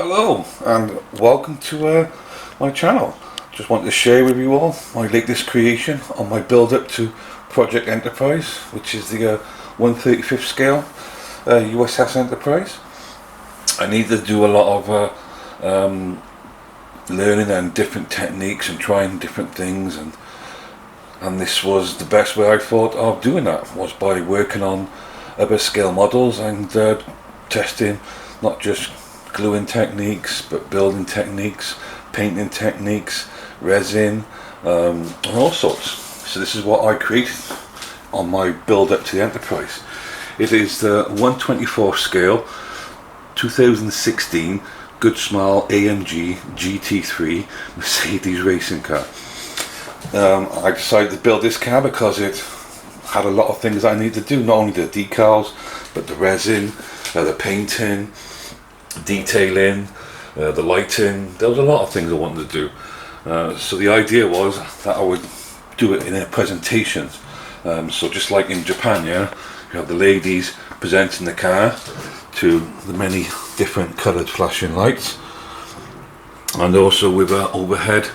Hello and welcome to my channel. Just want to share with you all my latest creation on my build up to Project Enterprise, which is the 1/35th scale USS Enterprise. I need to do a lot of learning and different techniques and trying different things, and this was the best way I thought of doing that, was by working on other scale models and testing not just gluing techniques but building techniques, painting techniques, resin, and all sorts. So this is what I created on my build up to the Enterprise. It is the 1/24 scale 2016 Goodsmile AMG GT3 Mercedes racing car. I decided to build this car because it had a lot of things I need to do, not only the decals but the resin, the painting, detailing, the lighting. There was a lot of things I wanted to do. So the idea was that I would do it in a presentation. So just like in Japan, yeah, you have the ladies presenting the car to the many different coloured flashing lights, and also with overhead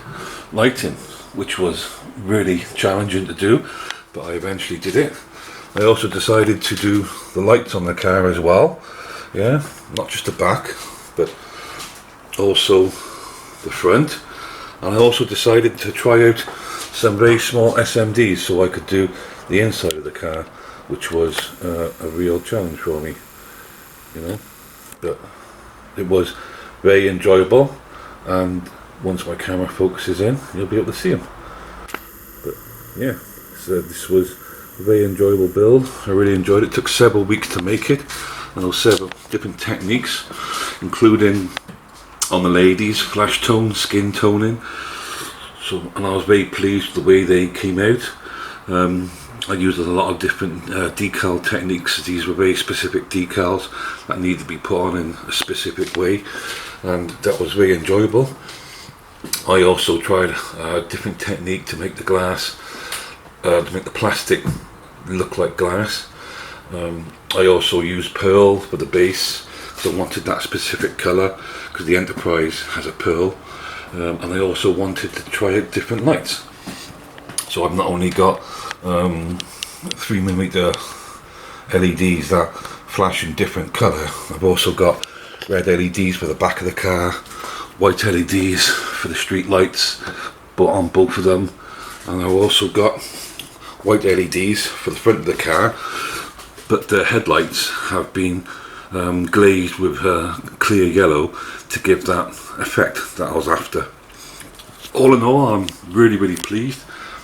lighting, which was really challenging to do, but I eventually did it. I also decided to do the lights on the car as well, yeah, not just the back but also the front. And I also decided to try out some very small SMDs so I could do the inside of the car, which was a real challenge for me, you know, but it was very enjoyable, and once my camera focuses in you'll be able to see them. But yeah, so this was a very enjoyable build. I really enjoyed it. It took several weeks to make it, and there were several different techniques, including on the ladies, flash tone, skin toning. So, and I was very pleased with the way they came out. I used a lot of different decal techniques. These were very specific decals that needed to be put on in a specific way, and that was very enjoyable. I also tried a different technique to make the glass, to make the plastic look like glass. I also used pearl for the base because I wanted that specific colour, because the Enterprise has a pearl, and I also wanted to try out different lights. So I've not only got 3mm LEDs that flash in different colour, I've also got red LEDs for the back of the car, white LEDs for the street lights, but on both of them, and I've also got white LEDs for the front of the car, but the headlights have been glazed with clear yellow to give that effect that I was after. All in all, I'm really pleased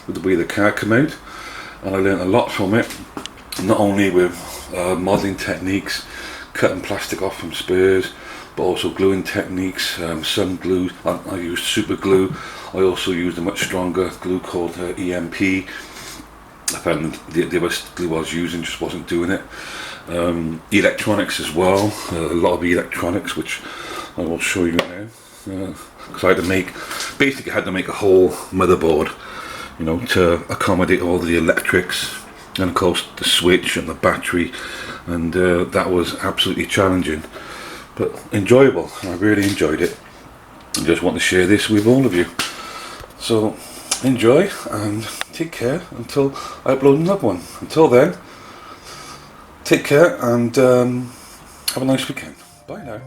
with the way the car came out, and I learned a lot from it, not only with modelling techniques, cutting plastic off from spurs, but also gluing techniques. Some glue, I used super glue. I also used a much stronger glue called EMP. I found the other glue I was using just wasn't doing it. Electronics as well, a lot of electronics, which I will show you now, because I had to make a whole motherboard, you know, to accommodate all the electrics, and of course the switch and the battery, and that was absolutely challenging but enjoyable. I really enjoyed it. I just want to share this with all of you. So enjoy and take care until I upload another one. Until then, take care and have a nice weekend. Bye now.